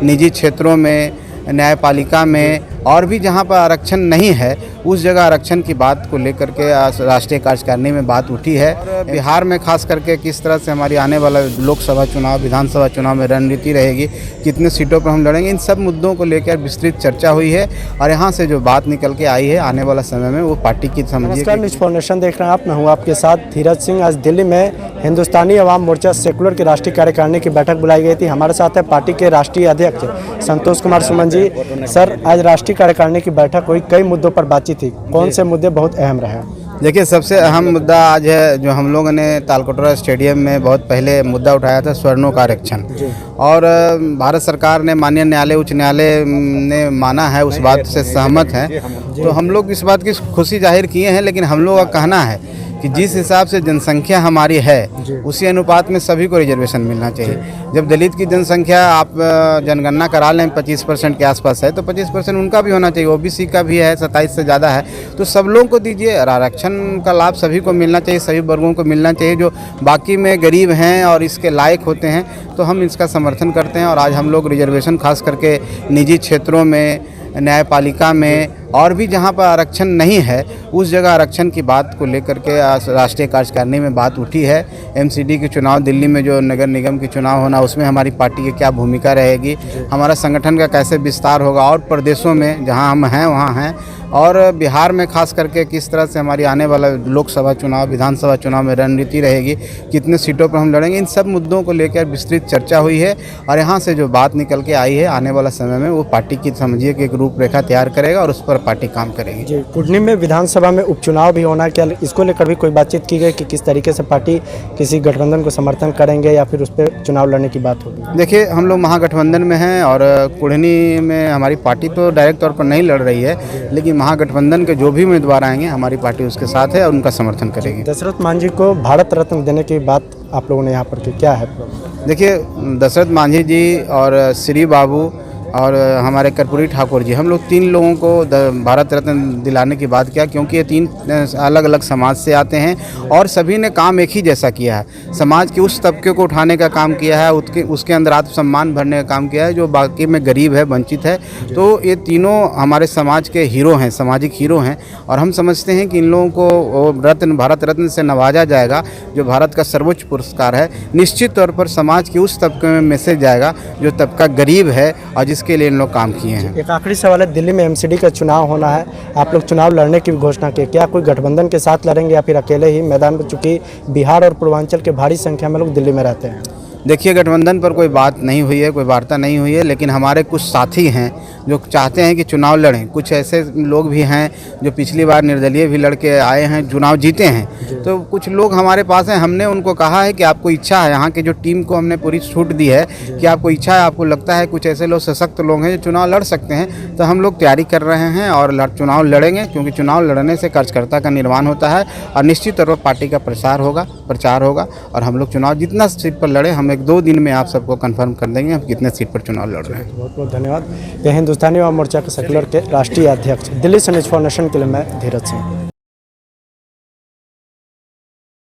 निजी क्षेत्रों में, न्यायपालिका में और भी जहां पर आरक्षण नहीं है उस जगह आरक्षण की बात को लेकर के राष्ट्रीय कार्यकारिणी में बात उठी है। बिहार में खास करके किस तरह से हमारी आने वाला लोकसभा चुनाव, विधानसभा चुनाव में रणनीति रहेगी, कितने सीटों पर हम लड़ेंगे, इन सब मुद्दों को लेकर विस्तृत चर्चा हुई है और यहाँ से जो बात निकल के आई है आने वाला समय में वो पार्टी की समझिए। न्यूज़ फाउंडेशन देख रहे हैं आप, मैं हूँ आपके साथ धीरज सिंह। आज दिल्ली में हिंदुस्तानी अवाम मोर्चा सेकुलर की राष्ट्रीय कार्यकारिणी की बैठक बुलाई गई थी। हमारे साथ है पार्टी के राष्ट्रीय अध्यक्ष संतोष कुमार सुमन जी। सर, आज राष्ट्रीय कार्यकारिणी की बैठक हुई, कई मुद्दों पर बातचीत थी, कौन से मुद्दे बहुत अहम रहे? देखिए, सबसे अहम मुद्दा आज है जो हम लोगों ने तालकटोरा स्टेडियम में बहुत पहले मुद्दा उठाया था, स्वर्णों का आरक्षण। और भारत सरकार ने, माननीय न्यायालय, उच्च न्यायालय ने माना है, उस बात से सहमत हैं। तो हम लोग इस बात की खुशी जाहिर किए हैं, लेकिन हम लोग का कहना है कि जिस हिसाब से जनसंख्या हमारी है उसी अनुपात में सभी को रिजर्वेशन मिलना चाहिए। जब दलित की जनसंख्या आप जनगणना करा लें 25% के आसपास है, तो 25% उनका भी होना चाहिए, ओबीसी का भी है, 27 से ज़्यादा है, तो सब लोगों को दीजिए। आरक्षण का लाभ सभी को मिलना चाहिए, सभी वर्गों को मिलना चाहिए। जो बाकी में गरीब हैं और इसके लायक होते हैं तो हम इसका समर्थन करते हैं। और आज हम लोग रिजर्वेशन खास करके निजी क्षेत्रों में, न्यायपालिका में और भी जहां पर आरक्षण नहीं है उस जगह आरक्षण की बात को लेकर के राष्ट्रीय कार्यकारिणी में बात उठी है। एमसीडी के चुनाव, दिल्ली में जो नगर निगम के चुनाव होना, उसमें हमारी पार्टी की क्या भूमिका रहेगी, हमारा संगठन का कैसे विस्तार होगा, और प्रदेशों में जहां हम हैं वहां हैं, और बिहार में खास करके किस तरह से हमारी आने वाला लोकसभा चुनाव, विधानसभा चुनाव में रणनीति रहेगी, कितने सीटों पर हम लड़ेंगे, इन सब मुद्दों को लेकर विस्तृत चर्चा हुई है। और यहाँ से जो बात निकल के आई है आने वाला समय में वो पार्टी की समझिए कि एक रूपरेखा तैयार करेगा और उस पर पार्टी काम करेगी। जी, कुडनी में विधानसभा में उपचुनाव भी होना, क्या इसको लेकर भी कोई बातचीत की गई कि किस तरीके से पार्टी किसी गठबंधन को समर्थन करेंगे या फिर उस पर चुनाव लड़ने की बात होगी? देखिए, हम लोग महागठबंधन में हैं और कुडनी में हमारी पार्टी तो डायरेक्ट तौर पर नहीं लड़ रही है, लेकिन महागठबंधन के जो भी उम्मीदवार आएंगे हमारी पार्टी उसके साथ है और उनका समर्थन करेगी। दशरथ मांझी को भारत रत्न देने की बात आप लोगों ने यहाँ पर की, क्या है? देखिए, दशरथ मांझी जी और श्री बाबू और हमारे कर्पूरी ठाकुर जी, हम लोग 3 लोगों को भारत रत्न दिलाने की बात किया, क्योंकि ये 3 अलग अलग समाज से आते हैं और सभी ने काम एक ही जैसा किया है। समाज के उस तबके को उठाने का काम किया है, उसके अंदर आत्मसम्मान भरने का काम किया है जो बाकी में गरीब है, वंचित है। तो ये तीनों हमारे समाज के हीरो हैं, सामाजिक हीरो हैं, और हम समझते हैं कि इन लोगों को भारत रत्न से नवाजा जाएगा, जो भारत का सर्वोच्च पुरस्कार है। निश्चित तौर पर समाज के उस तबके में मैसेज जाएगा जो तबका गरीब है और इसके लिए इन लोग काम किए हैं। एक आखिरी सवाल है, दिल्ली में एमसीडी का चुनाव होना है, आप लोग चुनाव लड़ने की भी घोषणा की, क्या कोई गठबंधन के साथ लड़ेंगे या फिर अकेले ही मैदान में? चूंकि बिहार और पूर्वांचल के भारी संख्या में लोग दिल्ली में रहते हैं। देखिए, गठबंधन पर कोई बात नहीं हुई है, कोई वार्ता नहीं हुई है, लेकिन हमारे कुछ साथी हैं जो चाहते हैं कि चुनाव लड़ें। कुछ ऐसे लोग भी हैं जो पिछली बार निर्दलीय भी लड़के आए हैं, चुनाव जीते हैं। तो कुछ लोग हमारे पास हैं, हमने उनको कहा है कि आपको इच्छा है, यहाँ की जो टीम को हमने पूरी छूट दी है कि आपको इच्छा है, आपको लगता है कुछ ऐसे लोग सशक्त लोग हैं जो चुनाव लड़ सकते हैं, तो हम लोग तैयारी कर रहे हैं और चुनाव लड़ेंगे, क्योंकि चुनाव लड़ने से कार्यकर्ता का निर्माण होता है और निश्चित तौर पर पार्टी का प्रचार होगा और हम लोग चुनाव जितना सीट पर लड़े, हम 1-2 दिन में आप सबको कंफर्म कर देंगे हम कितने सीट पर चुनाव लड़ रहे हैं। बहुत बहुत धन्यवाद। ये हिंदुस्तानी अवाम मोर्चा के सेकुलर के राष्ट्रीय अध्यक्ष, दिल्ली से न्यूज़ फाउंडेशन के लिए मैं धीरज सिंह।